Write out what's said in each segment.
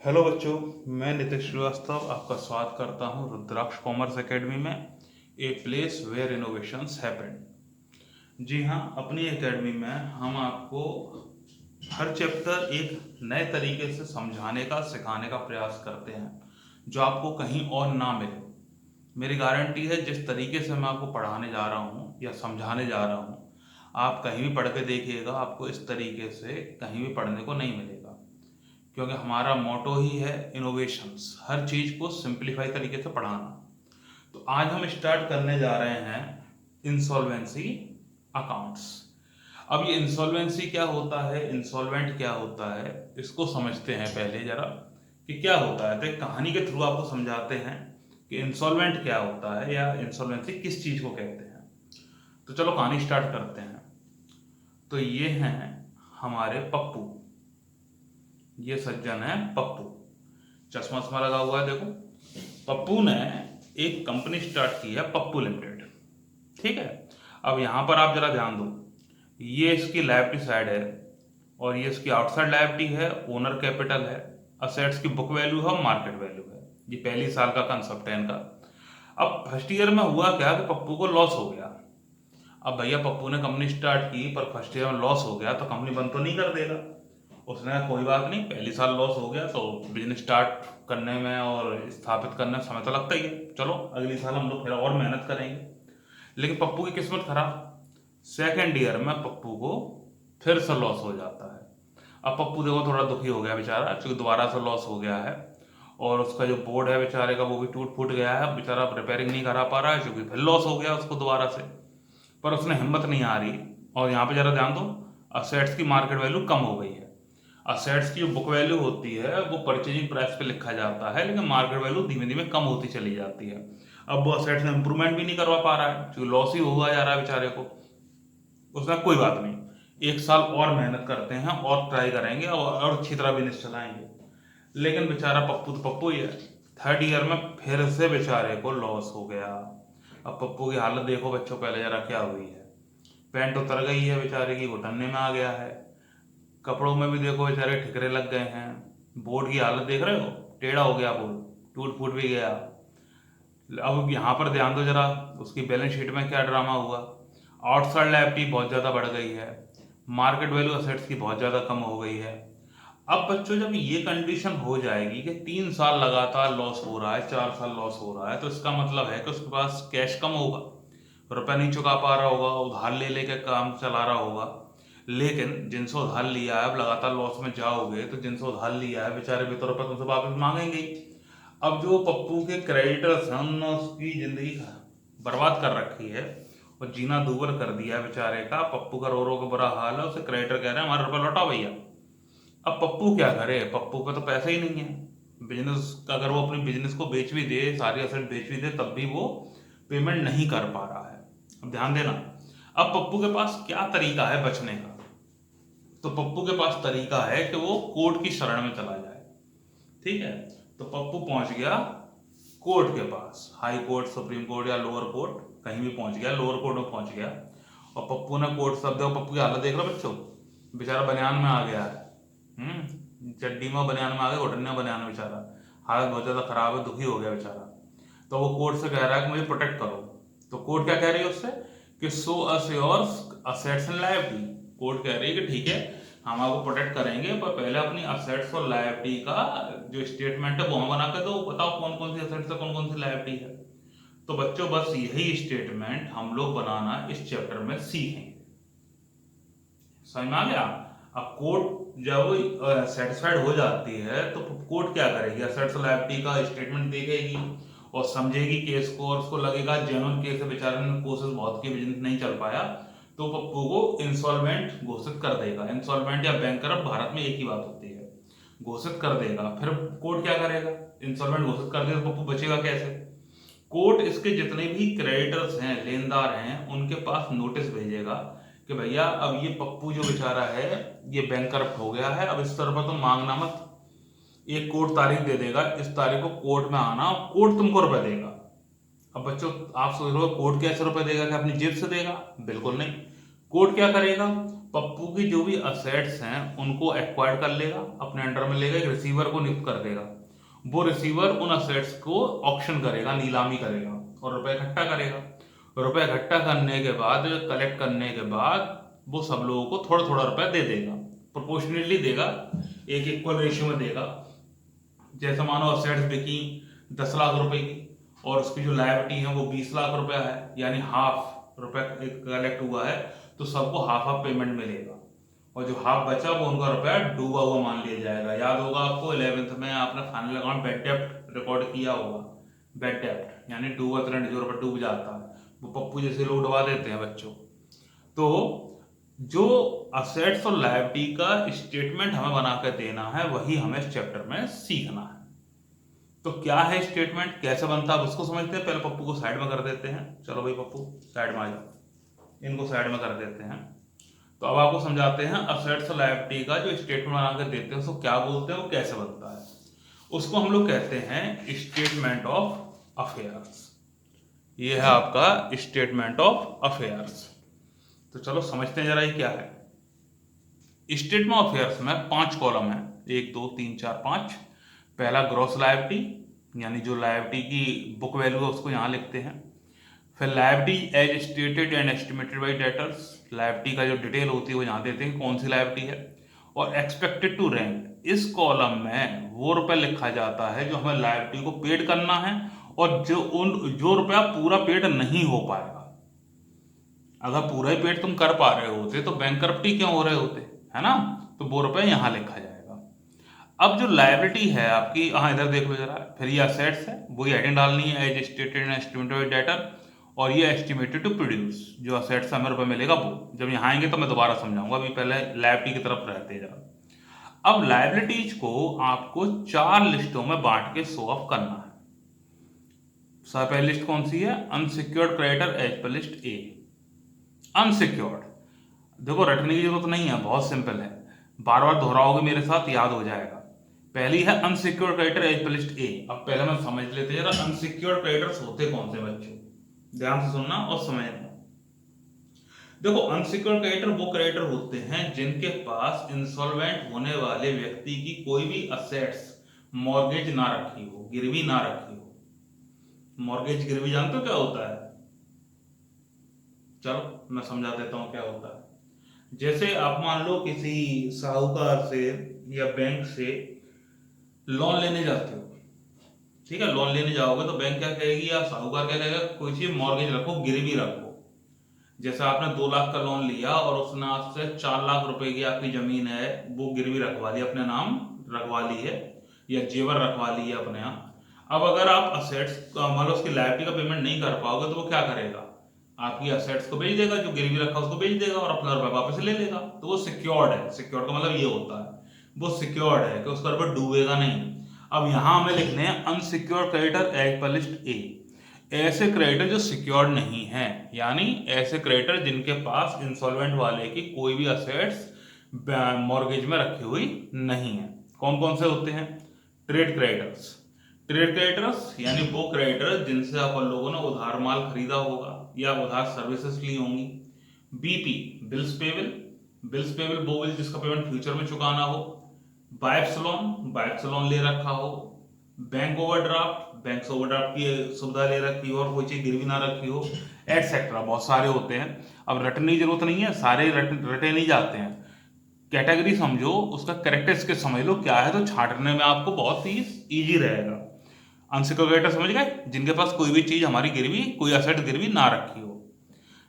Hello बच्चों, मैं नितिश श्रीवास्तव आपका स्वागत करता हूं रुद्राक्ष कॉमर्स एकेडमी में, a place where innovations happen. जी हाँ, अपनी एकेडमी में हम आपको हर चैप्टर एक नए तरीके से समझाने का सिखाने का प्रयास करते हैं जो आपको कहीं और ना मिले। मेरी गारंटी है जिस तरीके से मैं आपको पढ़ाने जा रहा हूँ या समझाने जा रहा हूँ, आप कहीं भी पढ़ के देखिएगा, आपको इस तरीके से कहीं भी पढ़ने को नहीं मिलेगा। क्योंकि हमारा मोटो ही है इनोवेशंस, हर चीज़ को सिंप्लीफाई तरीके से पढ़ाना। तो आज हम स्टार्ट करने जा रहे हैं इंसॉल्वेंसी अकाउंट्स। अब ये इंसॉल्वेंसी क्या होता है, इंसॉल्वेंट क्या होता है, इसको समझते हैं पहले जरा कि क्या होता है। तो एक कहानी के थ्रू आपको समझाते हैं कि इंसॉल्वेंट क्या होता है या इंसॉल्वेंसी किस चीज़ को कहते हैं। तो चलो कहानी स्टार्ट करते हैं। तो ये हैं हमारे पप्पू, ये सज्जन है पप्पू, चश्मा वश्मा लगा हुआ है देखो। पप्पू ने एक कंपनी स्टार्ट की है, पप्पू लिमिटेड। ठीक है, अब यहाँ पर आप जरा ध्यान दो, ये इसकी लायबिलिटी साइड है और ये इसकी आउटसाइड लायबिलिटी है, ओनर कैपिटल है, असेट्स की बुक वैल्यू है, मार्केट वैल्यू है। ये पहली साल का कंसेप्ट है इनका। अब फर्स्ट ईयर में हुआ क्या कि पप्पू को लॉस हो गया। अब भैया पप्पू ने कंपनी स्टार्ट की पर फर्स्ट ईयर में लॉस हो गया तो कंपनी बंद तो नहीं कर देगा। उसने कहा कोई बात नहीं, पहली साल लॉस हो गया तो बिजनेस स्टार्ट करने में और स्थापित करने में समय तो लगता ही है, चलो अगली साल हम लोग फिर और मेहनत करेंगे। लेकिन पप्पू की किस्मत खराब, सेकेंड ईयर में पप्पू को फिर से लॉस हो जाता है। अब पप्पू देखो थोड़ा दुखी हो गया बेचारा, क्योंकि दोबारा से लॉस हो गया है और उसका जो बोर्ड है बेचारे का वो भी टूट फूट गया है। बेचारा रिपेयरिंग नहीं करा पा रहा है क्योंकि फिर लॉस हो गया उसको दोबारा से। पर उसने हिम्मत नहीं आ रही। और यहाँ पे जरा ध्यान दो, असेट्स की मार्केट वैल्यू कम हो गई है। असेट्स की जो बुक वैल्यू होती है वो परचेजिंग प्राइस पे लिखा जाता है, लेकिन मार्केट वैल्यू धीमे धीमे कम होती चली जाती है। अब वो असेट्स में इंप्रूवमेंट भी नहीं करवा पा रहा है क्योंकि लॉस ही हुआ जा रहा है बेचारे को। उसने कोई बात नहीं, एक साल और मेहनत करते हैं और ट्राई करेंगे और अच्छी तरह बिजनेस चलाएंगे। लेकिन बेचारा पप्पू तो पप्पू ही है, थर्ड ईयर में फिर से बेचारे को लॉस हो गया। अब पप्पू की हालत देखो बच्चों पहले जरा क्या हुई है। पैंट उतर गई है बेचारे की, घुटने में आ गया है, कपड़ों में भी देखो बेचारे ठिकरे लग गए हैं, बोर्ड की हालत देख रहे हो, टेढ़ा हो गया बोर्ड, टूट फूट भी गया। अब यहाँ पर ध्यान दो जरा, उसकी बैलेंस शीट में क्या ड्रामा हुआ। आउटसाइड लायबिलिटी बहुत ज़्यादा बढ़ गई है, मार्केट वैल्यू असेट्स की बहुत ज़्यादा कम हो गई है। अब बच्चों जब ये कंडीशन हो जाएगी कि 3 साल लगातार लॉस हो रहा है, 4 साल लॉस हो रहा है, तो इसका मतलब है कि उसके पास कैश कम होगा, रुपया नहीं चुका पा रहा होगा, उधार ले लेके काम चला रहा होगा। लेकिन जिनसे उधार लिया है, अब लगातार लॉस में जाओगे तो जिनसे उधार लिया है बेचारे भी तो रुपया तुमसे वापस मांगेंगे ही। अब जो पप्पू के क्रेडिटर्स हैं उन्होंने उसकी जिंदगी बर्बाद कर रखी है और जीना दूभर कर दिया है बेचारे का। पप्पू का रो रो के बुरा हाल है, उसे क्रेडिटर कह रहे हैं हमारा रुपया लौटाओ भैया। अब पप्पू क्या करे, पप्पू पे तो पैसा ही नहीं है। बिजनेस अगर वो अपनी बिजनेस को बेच भी दे, सारी असेट बेच भी दे, तब भी वो पेमेंट नहीं कर पा रहा है। अब ध्यान देना, अब पप्पू के पास क्या तरीका है बचने का। तो पप्पू के पास तरीका है कि वो कोर्ट की शरण में चला जाए। ठीक है, तो पप्पू पहुंच गया कोर्ट के पास, हाई कोर्ट, सुप्रीम कोर्ट या लोअर कोर्ट, कहीं भी पहुंच गया, लोअर कोर्ट में पहुंच गया। और पप्पू ने कोर्ट शब्द, पप्पू की हालत देख रहे हो बच्चों, बेचारा बनियान में आ गया है। चड्डी में बनियान में आ गया, घुटने में बनियान में, बेचारा हालत बहुत ज्यादा खराब है, दुखी हो गया बेचारा। तो वो कोर्ट से कह रहा है कि मुझे प्रोटेक्ट करो। तो कोर्ट क्या कह रही है उससे कि so as your assets and liability. Court कह रही है कि ठीक है हम आपको प्रोटेक्ट करेंगे, पर पहले अपनी असेट्स और लायबिलिटी का जो स्टेटमेंट है वो हमें बना कर दो, बताओ कौन कौन सी असेट्स है, कौन कौन सी लायबिलिटी है। तो बच्चों बस यही स्टेटमेंट हम लोग बनाना इस चैप्टर में सीखेंगे। समझ में आ गया। अब कोर्ट जब सेटिस्फाइड हो जाती है तो कोर्ट क्या करेगी, असेट्स लायबिलिटी का स्टेटमेंट देखेगी और समझेगी केस को, और उसको लगेगा जेन्युइन केस है, बेचारे ने कोशिश बहुत की, बिजनेस नहीं चल पाया, तो पप्पू को इंसॉल्वेंट घोषित कर देगा। इंसॉल्वेंट या बैंकरप्ट भारत में एक ही बात होती है, घोषित कर देगा। फिर कोर्ट क्या करेगा, इंसॉल्वेंट घोषित कर दिया तो पप्पू बचेगा कैसे। कोर्ट इसके जितने भी क्रेडिटर्स हैं, लेनदार हैं, उनके पास नोटिस भेजेगा कि भैया अब ये पप्पू जो बेचारा है ये बैंकरप्ट हो गया है, अब इस तरह पर तुम मांगना मत। एक कोर्ट तारीख दे देगा, इस तारीख को कोर्ट में आना, कोर्ट तुमको रुपए देगा। अब बच्चों आप सोच रहे हो कोर्ट कैसे रुपए देगा, कि अपनी जेब से देगा, बिल्कुल नहीं। कोर्ट क्या करेगा, पप्पू की जो भी असेट्स हैं उनको एक्वायर्ड कर लेगा, अपने अंडर में लेगा, एक रिसीवर को नियुक्त कर देगा। वो रिसीवर उन असेट्स को ऑक्शन करेगा, नीलामी करेगा और रुपए इकट्ठा करेगा। रुपए इकट्ठा करने के बाद, कलेक्ट करने के बाद वो सब लोगों को थोड़ा थोड़ा रुपया दे देगा, प्रोपोर्शनली देगा, एक इक्वल रेशियो में देगा। जैसे मानो असेट्स बिकी 10 लाख रुपए की और उसकी जो लायबिलिटी है वो 20 लाख रुपया है, यानी हाफ रुपया कलेक्ट हुआ है, तो सबको हाफ हाफ पेमेंट मिलेगा। और जो हाफ बचा वो उनका रुपया डूबा हुआ मान लिया जाएगा। याद होगा आपको 11th में आपने फाइनल अकाउंट बेड डेप्ट रिकॉर्ड किया होगा। बेड डेप्ट यानी डूबा करंट, जो रुपया डूब जाता है वो पप्पू जैसे लोग डुबा देते हैं बच्चों। तो जो असेट्स और लायबिलिटी का स्टेटमेंट हमें बना कर देना है, वही हमें इस चैप्टर में सीखना है। तो क्या है स्टेटमेंट, कैसे बनता है उसको समझते हैं। पहले पप्पू को साइड में कर देते हैं। चलो भाई पप्पू साइड में आ जाओ, इनको साइड में कर देते हैं। तो अब आपको समझाते हैं असेट्स और लायबिलिटी का जो स्टेटमेंट बना कर देते हैं उसको क्या बोलते हैं, वो कैसे बनता है। उसको हम लोग कहते हैं स्टेटमेंट ऑफ अफेयर्स। ये है आपका स्टेटमेंट ऑफ अफेयर्स। तो चलो समझते हैं जरा ये क्या है। स्टेटमेंट ऑफ अफेयर्स में 5 कॉलम है, 1 2 3 4 5। पहला ग्रॉस लायबिलिटी, यानी जो लायबिलिटी की बुक वैल्यू है उसको यहाँ लिखते हैं। फिर liability as stated and estimated by debtors, liability का जो डिटेल होती है वो यहाँ देते हैं कौन सी लायबिलिटी है। और एक्सपेक्टेड टू रैंक, इस कॉलम में वो रुपया लिखा जाता है जो हमें लायबिलिटी को पेड करना है और जो रुपया पूरा पेड नहीं हो पाएगा। अगर पूरा ही पेड तुम कर पा रहे होते तो बैंकरप्टी क्यों हो रहे होते, है ना। तो वो रुपया यहाँ लिखा जाएगा। अब जो लायबिलिटी है आपकी, हाँ इधर देख लो जरा। फिर ये असेट्स है, वही हेडिंग डालनी है, as stated and estimated debtor. और ये एस्टिमेटेड टू प्रोड्यूस, जो असेट्स हमें रुपये मिलेगा वो। जब यहाँ आएंगे तो मैं दोबारा समझाऊंगा, अभी पहले लायबिलिटी की तरफ रहते जरा। अब लायबिलिटीज को आपको 4 लिस्टों में बांट के शो ऑफ करना है। सब पहली लिस्ट कौन सी है, unsecured creditor as per list A. Unsecured देखो रटने की जरूरत नहीं है, बहुत सिंपल है, बार बार दोहराओगे मेरे साथ याद हो जाएगा। पहली है unsecured creditor as per list A. अब पहले मैं समझ लेते हैं जरा अनसिक्योर्ड क्रेडिटर्स होते कौन से बच्चों, ध्यान से सुनना और समझना। देखो अनसिक्योर्ड क्रेडिटर वो क्रेडिटर होते हैं जिनके पास इंसॉल्वेंट होने वाले व्यक्ति की कोई भी असेट्स मॉर्गेज ना रखी हो, गिरवी ना रखी हो। मॉर्गेज गिरवी जानते हो क्या होता है, चलो मैं समझा देता हूं क्या होता है। जैसे आप मान लो किसी साहूकार से या बैंक से लोन लेने जाते हो, ठीक है। लोन लेने जाओगे तो बैंक क्या कहेगी या साहूकार क्या कहेगा, कोई चीज मॉर्गेज रखो, गिरवी रखो। जैसे आपने 2 लाख का लोन लिया और उसने आपसे 4 लाख रुपए की आपकी जमीन है वो गिरवी रखवा ली, अपने नाम रखवा ली है या जेवर रखवा ली है अपने यहाँ। अब अगर आप असेट्स मान लो उसकी लायबिलिटी का पेमेंट नहीं कर पाओगे तो वो क्या करेगा, आपकी असेट्स को बेच देगा, जो गिरवी रखा उसको बेच देगा और अपना रुपया वापस ले लेगा। तो वो सिक्योर्ड है। सिक्योर्ड का मतलब ये होता है वो सिक्योर्ड है कि उसका रुपया डूबेगा नहीं। अब यहां हमें लिखने हैं unsecured creditor as per list A. ऐसे क्रेडिटर जो सिक्योर्ड नहीं है, यानी ऐसे क्रेडिटर जिनके पास इंसॉल्वेंट वाले की कोई भी असेट्स मॉर्गेज में रखी हुई नहीं है। कौन कौन से होते हैं, ट्रेड क्रेडिटर्स। ट्रेड क्रेडिटर्स यानी वो क्रेडिटर जिनसे अपन लोगों ने उधार माल खरीदा होगा या उधार सर्विसेज ली होंगी। BP bills payable, bills payable वो बिल जिसका पेमेंट फ्यूचर में चुकाना हो। बाइप्स लोन, बाइप्स लोन ले रखा हो। बैंक ओवरड्राफ्ट, बैंक ओवरड्राफ्ट की सुविधा ले रखी हो और कोई चीज गिरवी ना रखी हो, एटसेट्रा। बहुत सारे होते हैं, अब रटने की जरूरत नहीं है, सारे रटे नहीं जाते हैं। कैटेगरी समझो, उसका कैरेक्टरिस्टिक समझ लो क्या है, तो छांटने में आपको बहुत ही इजी रहेगा। अनसिक्योर्ड क्रेडिटर समझ गए, जिनके पास कोई भी चीज हमारी गिरवी, कोई असेट गिरवी ना रखी हो।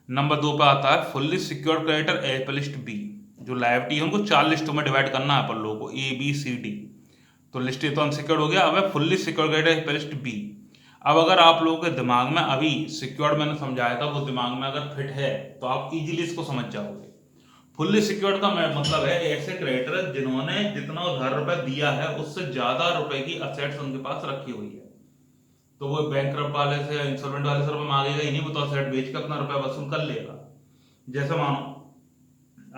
नंबर 2 पे आता है fully secured creditor as per list B. जो लायबिलिटी है उनको 4 लिस्टों में डिवाइड करना है अपन लोगों को, ए बी सी डी। तो लिस्ट ए तो अनसिक्योर्ड हो गया, अब है fully secured creditor as per list B. अब अगर आप लोगों के दिमाग में अभी सिक्योर्ड मैंने समझाया था, वो दिमाग में अगर फिट है तो आप इजीली इसको समझ जाओगे। फुल्ली सिक्योर्ड का मतलब है ऐसे क्रेडिटर जिन्होंने जितना उधार रुपए दिया है उससे ज्यादा रुपए की असेट्स उनके पास रखी हुई है। तो वो बैंकरप्ट वाले से, इंसॉल्वेंट वाले से रुपए मांगेगा ही नहीं, वो तो असेट बेच के अपना रुपया वसूल कर लेगा। जैसे मानो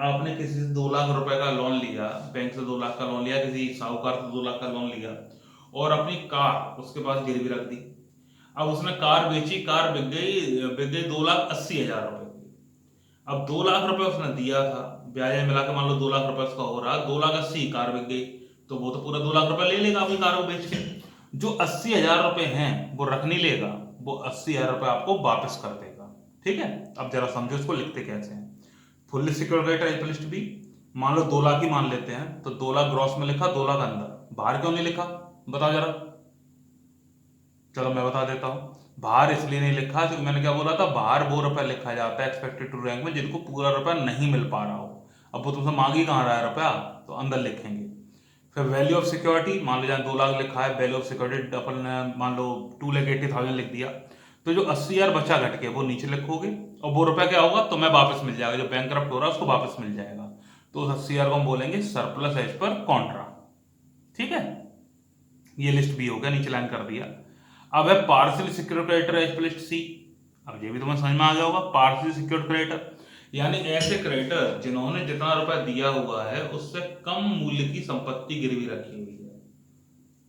आपने किसी से 2 लाख रुपए का लोन लिया, बैंक से 2 लाख का लोन लिया, किसी साहूकार से 2 लाख का लोन लिया और अपनी कार उसके पास गिरवी रख दी। अब उसने कार बेची, कार बिक गई 2,80,000 रुपए की। अब 2 लाख रुपए उसने दिया था, ब्याज मिला के मान लो 2 लाख रुपए उसका हो रहा, 2,80,000 कार बिक गई, तो वो तो पूरा 2 लाख रुपए ले लेगा अपनी कार को बेच के। जो 80,000 रुपए हैं वो रख नहीं लेगा, वो 80,000 रुपए आपको वापस कर देगा। ठीक है, अब जरा समझो इसको लिखते कैसे हैं। Fully secured creditor as per list B, मान लो 2 लाख ही मान लेते हैं, तो 2 लाख ग्रॉस में लिखा, 2 लाख अंदर, बाहर क्यों नहीं लिखा बताओ जरा। चलो मैं बता देता हूँ, बाहर इसलिए नहीं लिखा क्योंकि मैंने क्या बोला था, बाहर वो रुपया लिखा जाता है एक्सपेक्टेड टू रैंक में जिनको पूरा रुपया नहीं मिल पा रहा हो। अब वो तुमसे मांग ही कहाँ रहा है रुपया, तो अंदर लिखेंगे। फिर वैल्यू ऑफ सिक्योरिटी, मान लो जहाँ 2 लाख लिखा है, वैल्यू ऑफ सिक्योरिटी अपन ने मान लो 2,80,000 लिख दिया, तो जो 80,000 बचा घट के वो नीचे लिखोगे, और वो रुपया क्या होगा तुम्हें वापस मिल जाएगा, जो बैंक करप्ट हो रहा है उसको वापस मिल जाएगा। तो उस 80,000 को हम बोलेंगे सरप्लस एज पर कॉन्ट्रा। ठीक है, ये लिस्ट बी हो गया, नीचे लाइन कर दिया। अब है partial secured creditor as per list C. अब ये भी तुम्हें समझ में आ गया होगा, पार्शियल सिक्योर्ड क्रेडिटर यानी ऐसे क्रेडिटर जिन्होंने जितना रुपया दिया हुआ है उससे कम मूल्य की संपत्ति गिरवी रखी हुई है।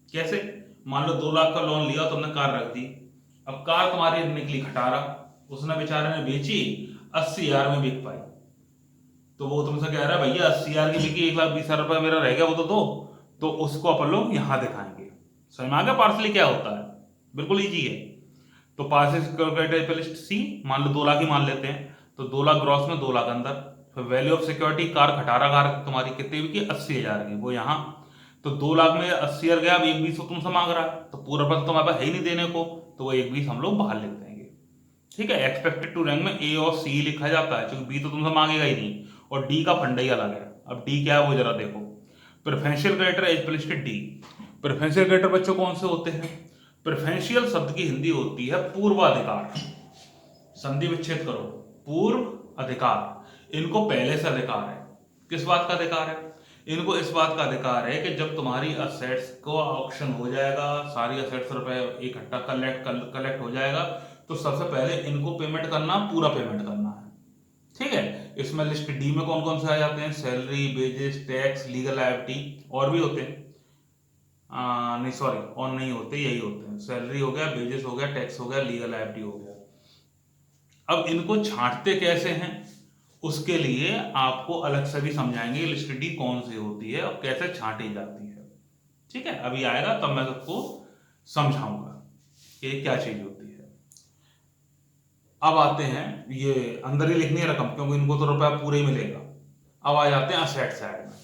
कैसे, मान लो 2 लाख का लोन लिया, तुमने कार रख दी, अब कार तुम्हारी निकली खटारा, उसने बेचारे ने बेची 80,000 में बिक पाई, तो वो तुमसे कह रहा है भैया 80,000 की बिकी, 1,20,000 मेरा रह गया वो तो दो, तो उसको अपन लोग यहां दिखाएंगे। समझ में आ गया पार्सली क्या होता है, बिल्कुल इजी है। तो पार्शियल सिक्योर्ड क्रेडिटर लिस्ट सी, मान लो 2 लाख ही मान लेते हैं, तो 2 लाख ग्रॉस में 2 लाख अंदर। फिर वैल्यू ऑफ सिक्योरिटी, कार खटारा कार तुम्हारी कितनी बिकी, 80,000 की, वो यहाँ, तो 2 लाख में 80,000 गया, अब 1,20,000 तो तुमसे मांग रहा है, तो पूरा पैसा तुम्हारे पास है ही नहीं देने को, तो वो 1,20,000 हम लोग बाहर लिख देंगे। ठीक है, एक्सपेक्टेड टू रैंक में ए और सी लिखा जाता है क्योंकि बी तो तुमसे मांगेगा ही नहीं, और डी का फंडा ही अलग है। अब डी क्या है वो जरा देखो, preferential creditor as per listed D. Preferential creditor बच्चों कौन से होते हैं, प्रेफरेंशियल शब्द की हिंदी होती है पूर्वाधिकार, संधि विच्छेद करो, पूर्व अधिकार, इनको पहले से अधिकार है। किस बात का अधिकार है, इनको इस बात का अधिकार है कि जब तुम्हारी असेट्स को ऑक्शन हो जाएगा, सारी असेट्स रुपए इकट्ठा कलेक्ट हो जाएगा, तो सबसे पहले इनको पेमेंट करना, पूरा पेमेंट करना है। ठीक है, इसमें लिस्ट डी में कौन कौन से आ जाते हैं, salary, wages, tax, legal liability, और भी होते हैं, नहीं सॉरी और नहीं होते, यही होते हैं, सैलरी हो गया, वेजेस हो गया, टैक्स हो गया, लीगल लायबिलिटी हो गया। अब इनको छांटते कैसे हैं, उसके लिए आपको अलग से भी समझाएंगे लिस्ट डी कौन सी होती है और कैसे छांटी जाती है। ठीक है, अभी आएगा तब मैं सबको समझाऊंगा कि क्या चीज होती है। अब आते हैं, ये अंदर ही लिखनी है रकम क्योंकि इनको तो रुपया पूरा ही मिलेगा। अब आ जाते हैं असेट साइड में।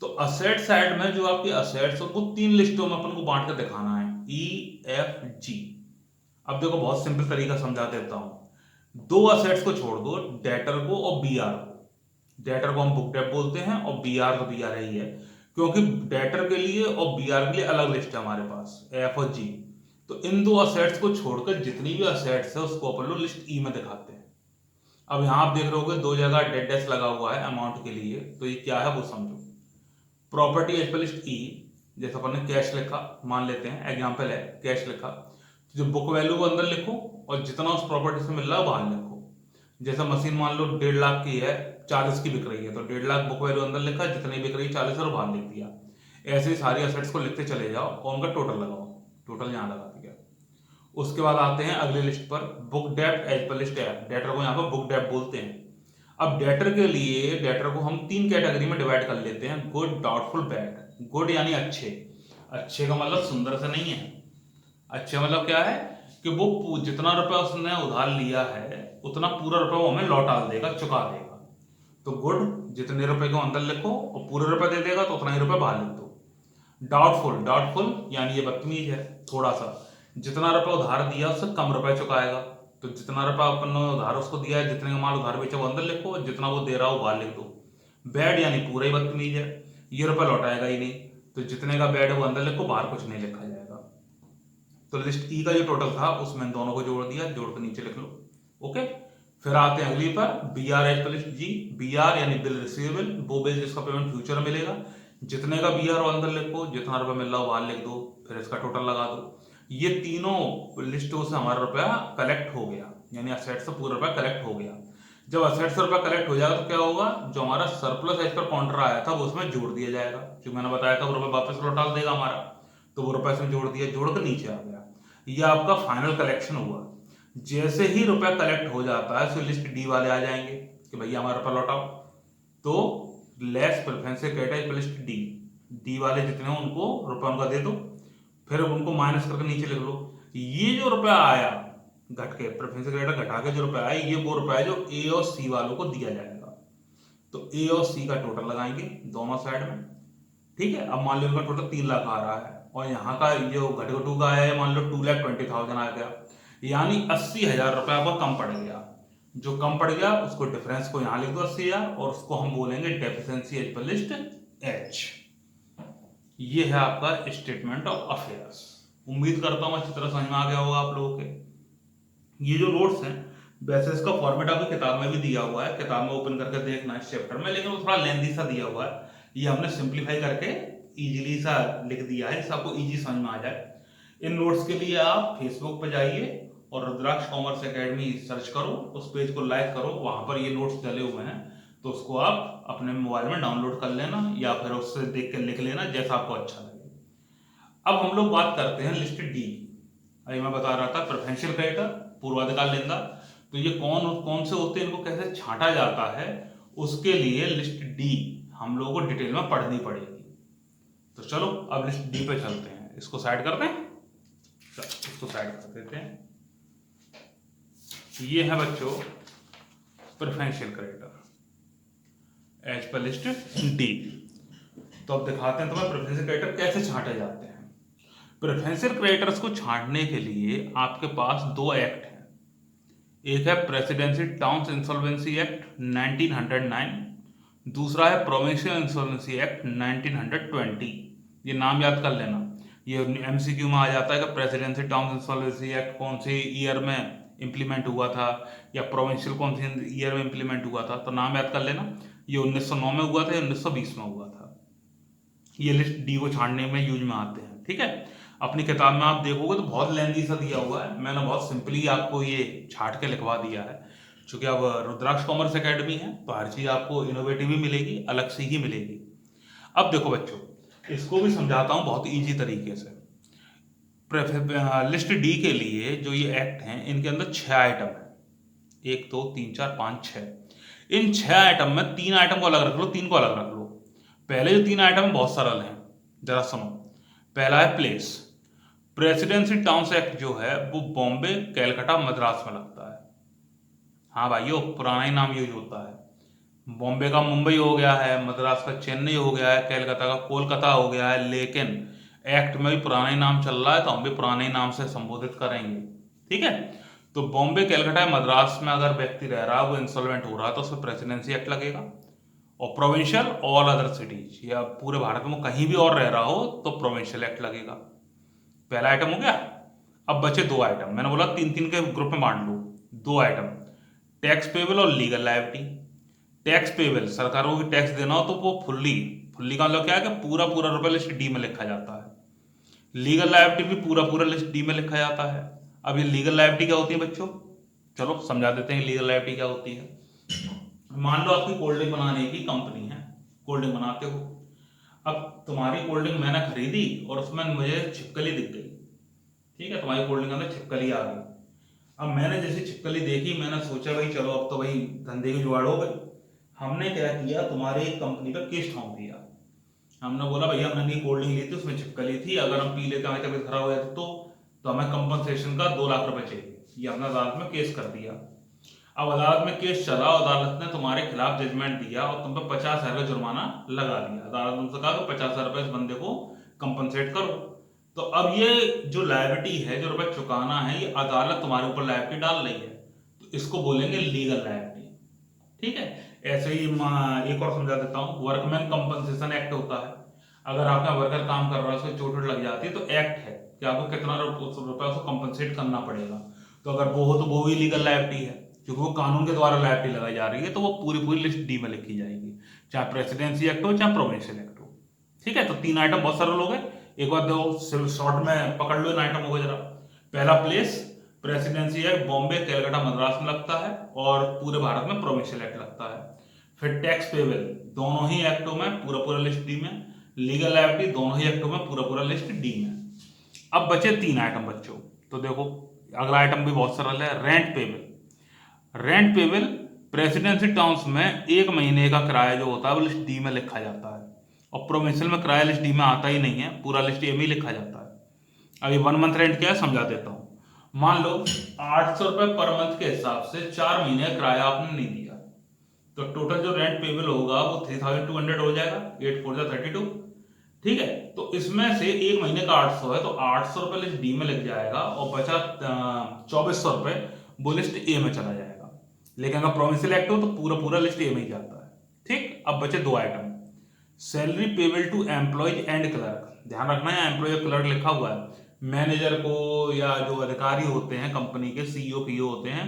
तो असेट साइड में जो आपकी असेट्स उनको 3 लिस्टों में अपन को बांट कर दिखाना है, ई एफ जी। अब देखो बहुत सिंपल तरीका समझा देता हूं, 2 असेट्स को छोड़ दो, डेटर को और बीआर को। डेटर को हम बुक डेट बोलते हैं और बीआर तो बीआर ही है, क्योंकि डेटर के लिए और बीआर के लिए अलग लिस्ट है हमारे पास, एफ और जी। तो इन 2 असेट्स को छोड़कर जितनी भी असेट्स है उसको अपन लोग लिस्ट ई में दिखाते हैं। अब यहां आप देख रहे होगे 2 जगह डेट डैश लगा हुआ है अमाउंट के लिए, तो ये क्या है वो समझो। प्रॉपर्टी एज पर लिस्ट ई, जैसे अपन ने कैश लिखा, मान लेते हैं एग्जाम्पल है कैश लिखा, जो बुक वैल्यू को अंदर लिखो और जितना उस प्रॉपर्टी से मिल रहा है बाहर लिखो। जैसे मशीन मान लो 1.5 लाख की है, 40 की बिक रही है, तो 1.5 लाख बुक वैल्यू अंदर लिखा, जितनी बिक रही है 40 और बाहर लिख दिया। ऐसे ही सारी असेट्स को लिखते चले जाओ और उनका टोटल लगाओ, टोटल यहाँ लगा दिया। उसके बाद आते हैं अगले लिस्ट पर, book debt as per list है, डेटर को यहाँ पर बुक डेट बोलते हैं। अब डेटर के लिए, डेटर को हम 3 कैटेगरी में डिवाइड कर लेते हैं, गुड, डाउटफुल, बैड। गुड यानी अच्छे, अच्छे का मतलब सुंदर से नहीं है, अच्छे मतलब क्या है कि वो जितना रुपया उसने उधार लिया है उतना पूरा रुपया वो हमें लौटा देगा, चुका देगा। तो गुड, जितने रुपए को अंदर लिखो और पूरे रुपए दे देगा तो उतना ही रुपया बाहर लिख दो। डाउटफुल, डाउटफुल यानी ये बदतमीज है थोड़ा सा, जितना रुपया उधार दिया उससे कम रुपए चुकाएगा। तो जितना रुपया अपन ने उधार उसको दिया है, जितने का माल उधार बेचा वो अंदर लिखो और जितना वो दे रहा हो बाहर लिख दो। बैड यानी पूरा ही बदतमीज है, ये रुपया लौटाएगा ही नहीं, तो जितने का बैड है वो अंदर लिखो, बाहर कुछ नहीं लिखा जाएगा। तो लिस्ट ई का जो टोटल था उसमें दोनों को जोड़ दिया, जोड़ कर नीचे लिख लो। ओके, फिर आते हैं अगली पर, B R as per list G. B R यानी बिल रिसीवेबल, वो बिल जिसका पेमेंट फ्यूचर में मिलेगा, जितने का बी आर वो अंदर लिखो, जितना रुपया मिल रहा हो बाहर लिख दो, फिर इसका टोटल लगा दो। ये तीनों लिस्टों से हमारा रुपया कलेक्ट हो गया, यानी असेट से पूरा रुपया कलेक्ट हो गया। जब असेट से रुपया कलेक्ट हो जाएगा तो क्या होगा, जो हमारा सरप्लस एज पर कॉन्ट्रा आया था वो उसमें जोड़ दिया जाएगा, जो मैंने बताया था वो रुपया वापस लौटा देगा हमारा, तो वो रुपया इसमें जोड़ दिया, जोड़ कर नीचे आ गया। ये आपका फाइनल कलेक्शन हुआ। जैसे ही रुपया कलेक्ट हो जाता है तो लिस्ट डी वाले आ जाएंगे कि भैया हमारा रुपया लौटाओ, तो less preferential creditor list D, D वाले जितने हो उनको रुपया उनका दे दो, फिर उनको माइनस करके नीचे लिख लो। ये जो रुपया आया घट के, प्रेफरेंशियल क्रेडिटर घटा के जो रुपया आया, ये वो रुपया है जो ए और सी वालों को दिया जाएगा। तो ए और सी का टोटल लगाएंगे दोनों साइड में, ठीक है। अब मान लो इनका टोटल 3 लाख आ रहा है और यहाँ का जो घटघटू का है मान लो 2,20,000 आ गया, यानी 80,000 रुपया आपको कम पड़ गया। जो कम पड़ गया उसको डिफरेंस को यहाँ लिख दो 80,000 और उसको हम बोलेंगे deficiency as per list H. ये है आपका स्टेटमेंट ऑफ अफेयर्स। उम्मीद करता हूं अच्छी तरह समझ में आ गया होगा आप लोगों के। ये जो नोट्स हैं वैसे इसका फॉर्मेट आपकी किताब में भी दिया हुआ है, किताब में ओपन करके देखना इस चैप्टर में, लेकिन वो थोड़ा लेंथी सा दिया हुआ है। ये हमने सिंप्लीफाई करके इजीली सा लिख दिया है जिससे आपको इजी समझ में आ जाए। इन नोट्स के लिए आप फेसबुक पे जाइए और रुद्राक्ष कॉमर्स एकेडमी सर्च करो, उस पेज को लाइक करो, वहां पर ये नोट्स डले हुए हैं, तो उसको आप अपने मोबाइल में डाउनलोड कर लेना या फिर उससे देख के लिख लेना जैसा आपको अच्छा लगे। अब हम लोग बात करते हैं लिस्ट डी। अभी मैं बता रहा था प्रेफरेंशियल क्रेडिटर, पूर्वाधिकार लेनदार, तो ये कौन से होते हैं, इनको कैसे छांटा जाता है, उसके लिए लिस्ट डी हम लोगों को डिटेल में पढ़नी पड़ेगी। तो चलो अब लिस्ट डी पे चलते हैं, इसको साइड करते हैं, इसको साइड कर देते हैं। ये है बच्चों preferential creditor as per list D. तो अब दिखाते हैं तुम्हें प्रेफरेंशियल क्रेडिटर कैसे छांटे जाते हैं। प्रेफरेंशियल क्रेडिटर्स को छांटने के लिए आपके पास 2 एक्ट हैं। एक है प्रेसिडेंसी टाउन्स इंसॉल्वेंसी एक्ट 1909, दूसरा है प्रोविंशियल इंसॉल्वेंसी एक्ट 1920। ये नाम याद कर लेना, ये एमसीक्यू में आ जाता है कि प्रेसिडेंसी टाउन्स इंसॉल्वेंसी एक्ट कौन से ईयर में इंप्लीमेंट हुआ था या प्रोविंशियल कौन से ईयर में इंप्लीमेंट हुआ था, तो नाम याद कर लेना। ये 1909 में हुआ था या 1920 में हुआ था। ये लिस्ट डी को छांटने में यूज में आते हैं, ठीक है। अपनी किताब में आप देखोगे तो बहुत लेंथी सा दिया हुआ है, मैंने बहुत सिंपली आपको ये छांट के लिखवा दिया है। चूंकि अब रुद्राक्ष कॉमर्स एकेडमी है तो हर चीज आपको इनोवेटिव ही मिलेगी, अलग से ही मिलेगी। अब देखो बच्चों, इसको भी समझाता हूं बहुत इजी तरीके से। लिस्ट डी के लिए जो ये एक्ट हैं इनके अंदर 6 आइटम है, 1 2 3 4 5 6। इन 6 आइटम में 3 आइटम को अलग रख लो, 3 को अलग रख लो। पहले जो 3 आइटम बहुत सरल हैं, जरा सुनो। पहला है प्लेस। प्रेसिडेंसी टाउन्स एक्ट जो है वो बॉम्बे, कैलकाटा, मद्रास में लगता है। हाँ भाइयों, पुराना ही नाम यूज होता है। बॉम्बे का मुंबई हो गया है, मद्रास का चेन्नई हो गया है, कैलकाता का कोलकाता हो गया है, लेकिन एक्ट में भी पुराना ही नाम चल रहा है तो हम भी पुराने ही नाम से संबोधित करेंगे, ठीक है। तो बॉम्बे, कैलकाटा, मद्रास में अगर व्यक्ति रह रहा है, वो इंसॉल्वेंट हो रहा है तो उसमें प्रेसिडेंसी एक्ट लगेगा। और प्रोविंशियल ऑल अदर सिटीज, या पूरे भारत में कहीं भी और रह रहा हो तो प्रोविंशियल एक्ट लगेगा। पहला आइटम हो गया। अब बचे 2 आइटम, मैंने बोला 3-3 के ग्रुप में बांट लो। 2 आइटम, टैक्स पेबल और लीगल लायबिलिटी। टैक्स पेबल, सरकारों की टैक्स देना हो तो वो फुल्ली का मतलब क्या है कि पूरा रुपया लिस्ट डी में लिखा जाता है। लीगल लायबिलिटी भी पूरा लिस्ट डी में लिखा जाता है। अब ये लीगल लायबिलिटी क्या होती है बच्चों, चलो समझा देते हैं लीगल लायबिलिटी क्या होती है। मान लो आपकी कोल्ड ड्रिंक बनाने की कंपनी है, कोल्ड ड्रिंक बनाते हो। अब तुम्हारी कोल्ड ड्रिंक मैंने खरीदी और उसमें मुझे छिपकली दिख गई, ठीक है, तुम्हारी कोल्ड ड्रिंक के अंदर छिपकली आ गई। अब मैंने जैसे छिपकली देखी, मैंने सोचा भाई चलो अब तो भाई धंधे की जुगाड़ हो गई। हमने क्या किया, तुम्हारी कंपनी पर केस ठोंक दिया। हमने बोला भैया हमने नहीं कोल्ड ड्रिंक ली थी, उसमें छिपकली थी, अगर हम पी लेते हमारी तबीयत खराब हो जाती तो हमें कंपनसेशन का 2 लाख रुपए चाहिए। ये हमने अदालत में केस कर दिया। अब अदालत में केस चला, अदालत ने तुम्हारे खिलाफ जजमेंट दिया और तुम पे 50,000 का जुर्माना लगा दिया। अदालत ने तुमसे कहा कि 50,000 रुपए इस बंदे को कंपनसेट करो। तो अब ये जो लायबिलिटी है, जो रुपए चुकाना है, ये अदालत तुम्हारे ऊपर लायबिलिटी डाल रही है, तो इसको बोलेंगे लीगल लायबिलिटी, ठीक है। ऐसे ही एक और समझा देता हूँ, वर्कमैन कंपनसेशन एक्ट होता है। अगर आपका वर्कर काम कर रहा है, उसको चोट लग जाती है तो एक्ट है कि आपको कितना रुपया उसको कंपनसेट करना पड़ेगा। तो अगर वो हो तो वो भी लीगल लायबिलिटी है, क्योंकि वो कानून के द्वारा लायबिलिटी लगाई जा रही है, तो वो पूरी लिस्ट डी में लिखी जाएगी, चाहे प्रेसिडेंसी एक्ट हो चाहे प्रोविंशियल एक्ट हो, ठीक है। तो 3 आइटम बहुत सरल हो गए। एक बार दो शॉर्ट में पकड़ लो इन आइटम को जरा। पहला place, presidency act Bombay, Calcutta, Madras में लगता है और पूरे भारत में प्रोविंशियल एक्ट लगता है। फिर टैक्स पेबल, दोनों ही एक्टों में पूरा लिस्ट डी में। लीगल लायबिलिटी, दोनों ही एक्टों में पूरा लिस्ट डी में। अब बचे 3 आइटम बच्चों, तो देखो अगला आइटम भी बहुत सरल है, rent payable. Rent payable presidency towns में 1 महीने का किराया जो होता है वो लिस्ट डी में लिखा जाता है, और प्रोविंशियल में किराया लिस्ट डी में आता ही नहीं है, पूरा लिस्ट ए में ही लिखा जाता है। अभी 1 मंथ रेंट क्या है समझा देता हूँ। मान लो 800 रुपये पर मंथ के हिसाब से 4 महीने का किराया आपने नहीं दिया, तो टोटल जो रेंट पेबल होगा वो 3200 हो जाएगा, 8 4 32। ठीक है, तो इसमें से 1 महीने का 800 है, तो 800 रुपये लिस्ट डी में लग जाएगा, और बचा 2400 रुपये वो लिस्ट ए में चला जाएगा। लेकिन अगर प्रोविंशियल एक्ट हो तो पूरा पूरा लिस्ट ए में ही जाता है। ठीक, अब बचे 2 item, salary payable to employees and clerk. ध्यान रखना है एम्प्लॉय क्लर्क लिखा हुआ है, मैनेजर को या जो अधिकारी होते हैं कंपनी के, सीईओ पीओ होते हैं,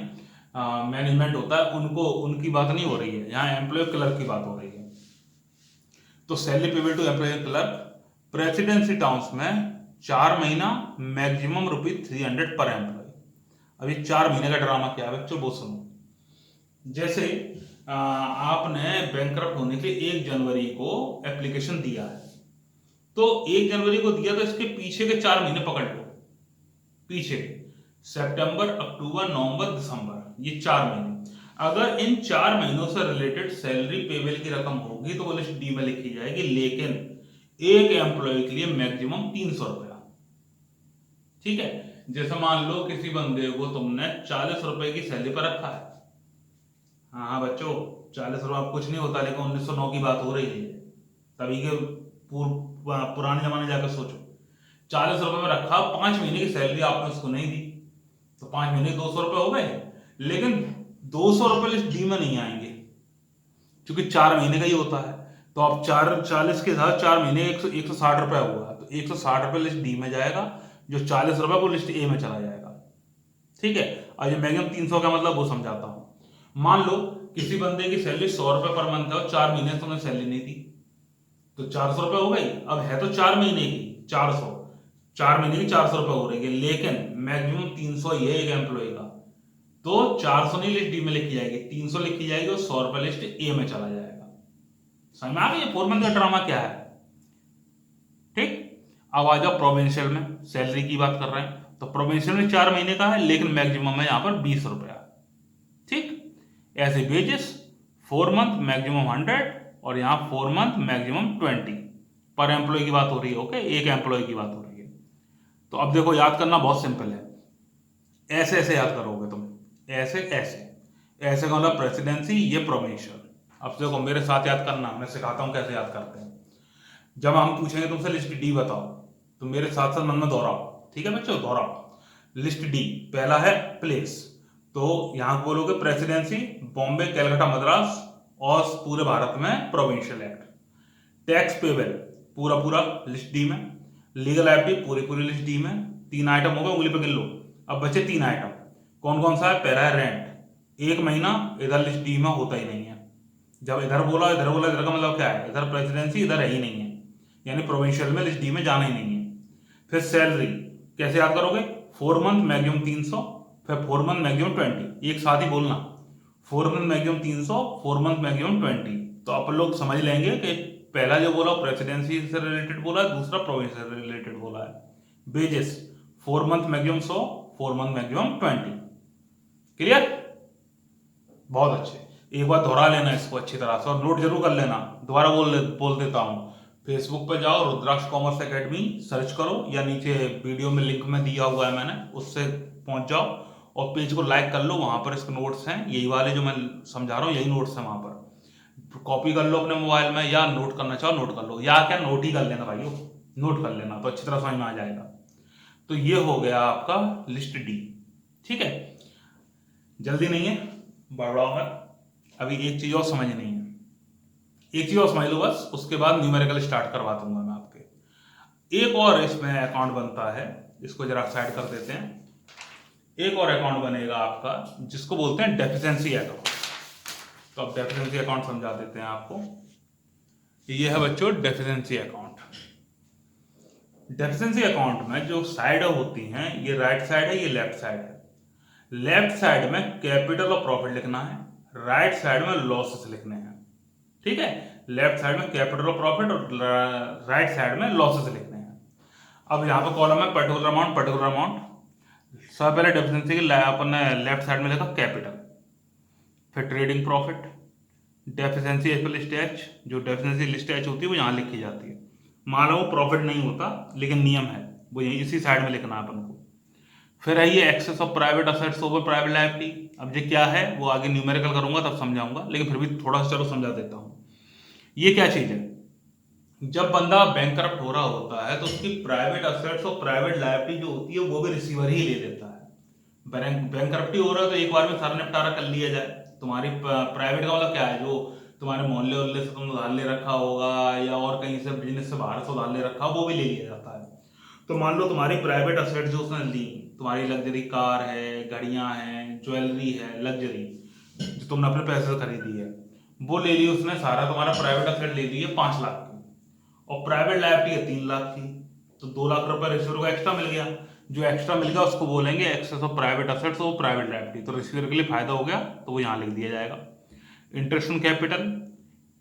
मैनेजमेंट होता है, उनको, उनकी बात नहीं हो रही है यहाँ, एम्प्लॉय क्लर्क की बात हो रही है। तो salary payable to employee clerk presidency towns में 4 महीना, मैक्सिमम ₹300 पर एम्प्लॉय। अभी 4 महीने का ड्रामा क्या है बच्चों वो सुनो। जैसे आपने बैंकरप्ट होने के 1 जनवरी को एप्लीकेशन दिया है, तो 1 जनवरी को दिया तो इसके पीछे के 4 महीने पकड़ लो, पीछे सितंबर, अक्टूबर, नवंबर, दिसंबर, ये 4 महीने। अगर इन 4 महीनों से रिलेटेड सैलरी पेबल की रकम होगी तो वो लिस्ट डी में लिखी जाएगी, लेकिन एक एम्प्लॉय के लिए मैक्सिमम 300 रुपया। ठीक है, जैसे मान लो किसी बंदे को तुमने 40 रुपए की सैलरी पर रखा है। हाँ बच्चों, 40 रुपये कुछ नहीं होता, लेकिन 1909 की बात हो रही है, तभी के पुराने जमाने जाकर सोचो। 40 रुपये में रखा, 5 महीने की सैलरी आपने उसको नहीं दी, तो 5 महीने 200 रुपये हो गए, लेकिन 200 रुपये लिस्ट डी में नहीं आएंगे क्योंकि 4 महीने का ही होता है। तो अब 40 के साथ 4 महीने 160 रुपये हुआ, तो 160 रुपये लिस्ट डी में जाएगा, जो 40 रुपये वो लिस्ट ए में चला जाएगा। ठीक है, अब ये मैक्सिमम 300 का मतलब वो समझाता हूँ। मान लो किसी बंदे की सैलरी 100 रुपये पर मंथ है और 4 महीने से तुमने सैलरी नहीं दी, तो 400 रुपये हो गई। अब है तो 4 महीने की 400, 4 महीने की 400 रुपये हो रही है, लेकिन मैक्सिमम 300 ही है एक एम्प्लॉय का, तो 400 नहीं लिस्ट डी में लिखी जाएगी, 300 लिखी जाएगी और 100 रुपये लिस्ट ए में चला जाएगा। समझ में आ गई 4 मंथ का ड्रामा क्या है। ठीक, अब आ जाओ प्रोविंशियल में, सैलरी की बात कर रहे हैं, तो प्रोविंशियल में 4 महीने का है, लेकिन मैक्सिमम है यहाँ पर 20 रुपया। ठीक, ऐसे वेजेस 4 मंथ मैक्सिमम 100, और यहाँ 4 मंथ मैक्सिमम 20 पर एम्प्लॉय की बात हो रही है। ओके, एक एम्प्लॉय की बात हो रही है। तो अब देखो याद करना बहुत सिंपल है, ऐसे ऐसे याद करोगे तुम, ऐसे ऐसे ऐसे का मतलब प्रेसिडेंसी, ये प्रोविंशियल। अब देखो मेरे साथ याद करना, मैं सिखाता हूँ कैसे याद करते हैं। जब हम पूछेंगे तुमसे लिस्ट डी बताओ, तो मेरे साथ साथ मन में दोहराओ। ठीक है बच्चों, दोहराओ। लिस्ट डी पहला है प्लेस, तो यहां बोलोगे प्रेसिडेंसी, बॉम्बे, कलकत्ता, मद्रास, और पूरे भारत में प्रोविंशियल एक्ट। टैक्स पेबल पूरा पूरा लिस्ट डी में, लीगल एफडी पूरी पूरी लिस्ट डी में। 3 आइटम हो गए, उंगली पे गिन लो। अब बचे 3 आइटम, कौन कौन सा है? पहला है रेंट, 1 महीना, इधर लिस्ट डी में होता ही नहीं है। जब इधर बोला इधर बोला, इधर का मतलब क्या है? इधर प्रेसिडेंसी, इधर है ही नहीं है, यानी प्रोविंशियल में लिस्ट डी में जाना ही नहीं है। फिर सैलरी कैसे याद करोगे? 4 मंथ मैक्सिमम 300, फिर 4 मंथ मैक्सिमम 20, एक साथ ही बोलना, 4 मंथ मैक्सिमम 300, 4 मंथ मैक्सिमम 20। तो अपन लोग समझ लेंगे कि पहला जो बोला प्रेसिडेंसी से रिलेटेड बोला है, दूसरा प्रोविंस से रिलेटेड बोला है। Wages 4 month maximum 100, 4 month maximum 20। Clear? बहुत अच्छे, एक बार दोहरा लेना इसको अच्छी तरह से और नोट जरूर कर लेना। दोबारा बोल देता हूँ, फेसबुक पर जाओ, रुद्राक्ष कॉमर्स एकेडमी सर्च करो, या नीचे वीडियो में लिंक में दिया हुआ है मैंने, उससे पहुंच जाओ और पेज को लाइक कर लो। वहां पर इसके नोट्स हैं, यही वाले जो मैं समझा रहा हूँ, यही नोट्स हैं। वहां पर कॉपी कर लो अपने मोबाइल में, या नोट करना चाहो नोट कर लो, या क्या नोट ही कर लेना भाइयों, नोट कर लेना तो अच्छी तरह समझ में आ जाएगा। तो ये हो गया आपका लिस्ट डी। ठीक है, जल्दी नहीं है, बढ़ रहा हूं मैं। अभी एक चीज और समझनी है, एक चीज और समझ लो बस, उसके बाद न्यूमेरिकल स्टार्ट करवा दूंगा मैं आपके। एक और इसमें अकाउंट बनता है, इसको जरा साइड कर देते हैं। एक और अकाउंट बनेगा आपका जिसको बोलते हैं डेफिशिएंसी अकाउंट। तो अब डेफिशिएंसी अकाउंट समझा देते हैं आपको। ये है बच्चों डेफिशिएंसी अकाउंट। डेफिशिएंसी अकाउंट में जो साइड होती हैं, ये राइट साइड है, ये लेफ्ट साइड है। लेफ्ट साइड में कैपिटल और प्रॉफिट लिखना है, राइट साइड में लॉसेस लिखने हैं। ठीक है, लेफ्ट साइड में कैपिटल और प्रॉफिट और राइट साइड में लॉसेस लिखने हैं। अब यहाँ पे कॉलम है पर्टिकुलर अमाउंट, पर्टिकुलर अमाउंट। सबसे पहले डेफिशिएंसी के अपन ने लेफ्ट साइड में लिखा कैपिटल, फिर trading profit, deficiency as per list H, जो डेफिशिएंसी लिस्ट एच होती है वो यहाँ लिखी जाती है। मान लो प्रॉफिट नहीं होता लेकिन नियम है वो यही इसी साइड में लिखना है अपन को। फिर है ये excess of private assets over private liability. अब ये क्या है वो आगे न्यूमेरिकल करूंगा तब समझाऊंगा, लेकिन फिर भी थोड़ा सा चलो समझा देता हूँ। ये क्या चीज है, जब बंदा बैंकरप्ट हो रहा होता है तो उसकी प्राइवेट असेट्स और प्राइवेट लायबिलिटी जो होती है वो भी रिसीवर ही ले लेता है। बैंकरप्टी हो रहा है तो एक बार में सारा निपटारा कर लिया जाए। तुम्हारी प्राइवेट का मतलब क्या है, जो तुम्हारे मोहल्ले उल्ले से तुम उधार ले रखा होगा या और कहीं से बिजनेस से बाहर से उधार ले रखा वो भी ले लिया जाता है। तो मान लो तुम्हारी प्राइवेट असेट जो उसने ली, तुम्हारी लग्जरी कार है, घड़ियां हैं, ज्वेलरी है, लग्जरी जो तुमने अपने पैसे से खरीदी है वो ले ली उसने, सारा तुम्हारा प्राइवेट असेट ले ली है 5 लाख की, और प्राइवेट लायबिलिटी है 3 लाख की, तो 2 लाख रुपए रिसीवर को एक्स्ट्रा मिल गया। जो एक्स्ट्रा मिल गया उसको बोलेंगे एक्सेस ऑफ प्राइवेट असेट्स और प्राइवेट लायबिलिटी, तो रिसीवर के लिए फायदा हो गया तो वो यहाँ लिख दिया जाएगा। इंटरेस्ट ऑन कैपिटल,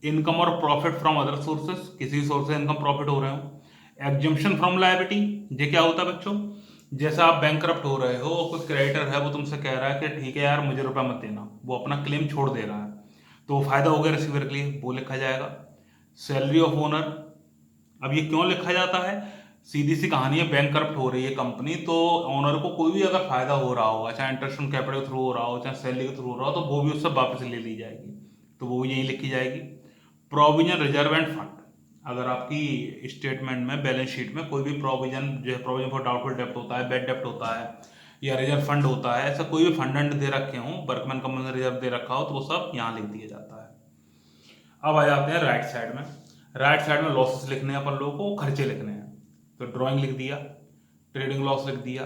इनकम और प्रॉफिट फ्रॉम अदर सोर्सेस, किसी सोर्स से इनकम प्रॉफिट हो रहे हो। एग्जम्पशन फ्रॉम लायबिलिटी, ये क्या होता है बच्चों, जैसे आप बैंकरप्ट हो रहे हो और कोई क्रेडिटर है वो तुमसे कह रहा है कि ठीक है यार मुझे रुपया मत देना, वो अपना क्लेम छोड़ दे रहा है, तो फायदा हो गया रिसीवर के लिए, वो लिखा जाएगा। सैलरी ऑफ ओनर, अब ये क्यों लिखा जाता है, सीधी सी कहानी है, बैंक करप्ट हो रही है कंपनी तो ओनर को कोई भी अगर फायदा हो रहा होगा, चाहे इंटरेस्ट ऑन कैपिटल के थ्रू हो रहा हो चाहे सैलरी के थ्रू हो रहा हो, तो वो भी उससे वापस ले ली जाएगी, तो वो यही लिखी जाएगी। प्रोविजन रिजर्व एंड फंड, अगर आपकी स्टेटमेंट में बैलेंस शीट में कोई भी प्रोविजन, जो प्रोविजन फॉर डाउटफुल डेप्ट होता है, बैड डेप्ट होता है या रिजर्व फंड होता है, ऐसा कोई भी फंड दे रखे हों, वर्कमैन कंपनी ने रिजर्व दे रखा हो तो वो सब यहाँ लिख दिया जाता है। अब आ जाते हैं राइट साइड में। राइट साइड में लॉसेस लिखने हैं अपन लोगों को, खर्चे लिखने हैं, तो ड्राइंग लिख दिया, ट्रेडिंग लॉस लिख दिया।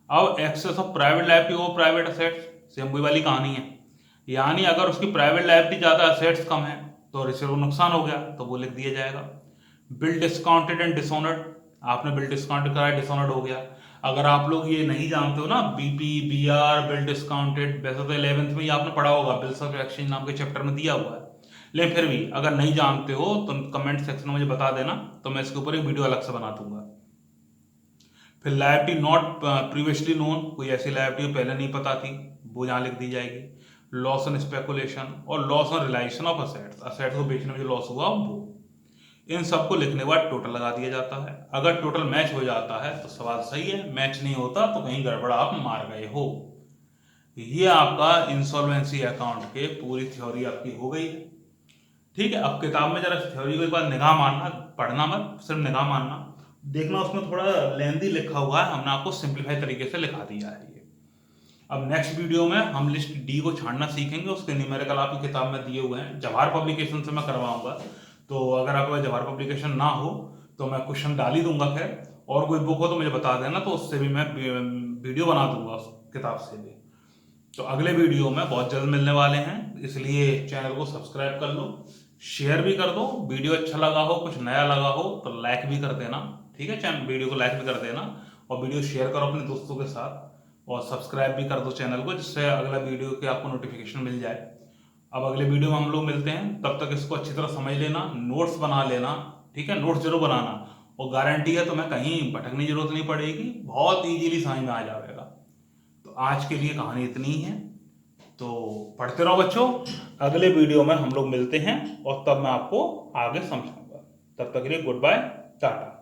अब एक्सेस ऑफ प्राइवेट लायबिलिटी और प्राइवेट असेट्स, सेम वही वाली कहानी है, यानी अगर उसकी प्राइवेट लायबिलिटी ज्यादा असेट्स कम है तो रिसीवर को नुकसान हो गया तो वो लिख दिया जाएगा। बिल डिस्काउंटेड एंड डिसऑनर्ड, आपने बिल डिस्काउंटेड कराया, डिसऑनर्ड हो गया। अगर आप लोग ये नहीं जानते हो ना, बीपी बीआर बिल डिस्काउंटेड, वैसे तो 11th में ये आपने पढ़ा होगा, बिल्स ऑफ एक्सचेंज नाम के चैप्टर में दिया हुआ है, लेकिन फिर भी अगर नहीं जानते हो तो कमेंट सेक्शन में मुझे बता देना, तो मैं इसके ऊपर एक वीडियो अलग से बना दूंगा। फिर लायबिलिटी नॉट प्रीवियसली नोन, कोई ऐसी लायबिलिटी पहले नहीं पता थी, वो यहाँ लिख दी जाएगी। लॉस ऑन स्पेकुलेशन और loss on realization of assets, assets को बेचने में जो लॉस हुआ वो, इन सबको लिखने के बाद टोटल लगा दिया जाता है। अगर टोटल मैच हो जाता है तो सवाल सही है, मैच नहीं होता तो कहीं गड़बड़ आप मार गए हो। ये आपका इंसॉल्वेंसी अकाउंट के पूरी थ्योरी आपकी हो गई है। ठीक है, अब किताब में जरा थ्योरी को एक बार निगाह मारना, पढ़ना मत, सिर्फ निगाह मारना, देखना उसमें थोड़ा लेंदी लिखा हुआ है, हमने आपको सिंप्लीफाई तरीके से लिखा दिया है ये। अब नेक्स्ट वीडियो में हम लिस्ट डी को छानना सीखेंगे, उसके न्यूमेरिकल आपकी किताब में दिए हुए हैं, जवाहर पब्लिकेशन से मैं करवाऊंगा, तो अगर आपके पास जवाहर पब्लिकेशन ना हो तो मैं क्वेश्चन डाल ही दूंगा, खैर और कोई बुक हो तो मुझे बता देना, तो उससे भी मैं वीडियो बना दूंगा उस किताब से भी। तो अगले वीडियो में बहुत जल्द मिलने वाले हैं, इसलिए चैनल को सब्सक्राइब कर लो, शेयर भी कर दो, वीडियो अच्छा लगा हो, कुछ नया लगा हो तो लाइक भी कर देना, ठीक है, चैनल वीडियो को लाइक भी कर देना, और वीडियो शेयर करो अपने दोस्तों के साथ, और सब्सक्राइब भी कर दो चैनल को, जिससे अगला वीडियो के आपको नोटिफिकेशन मिल जाए। अब अगले वीडियो में हम लोग मिलते हैं, तब तक इसको अच्छी तरह समझ लेना, नोट्स बना लेना, ठीक है, नोट्स जरूर बनाना, और गारंटी है तुम्हें कहीं भटकने की जरूरत नहीं पड़ेगी, बहुत ईजीली समझ में आ जाएगा। तो आज के लिए कहानी इतनी ही है, तो पढ़ते रहो बच्चों, अगले वीडियो में हम लोग मिलते हैं और तब मैं आपको आगे समझाऊंगा। तब तक के लिए गुड बाय, टाटा।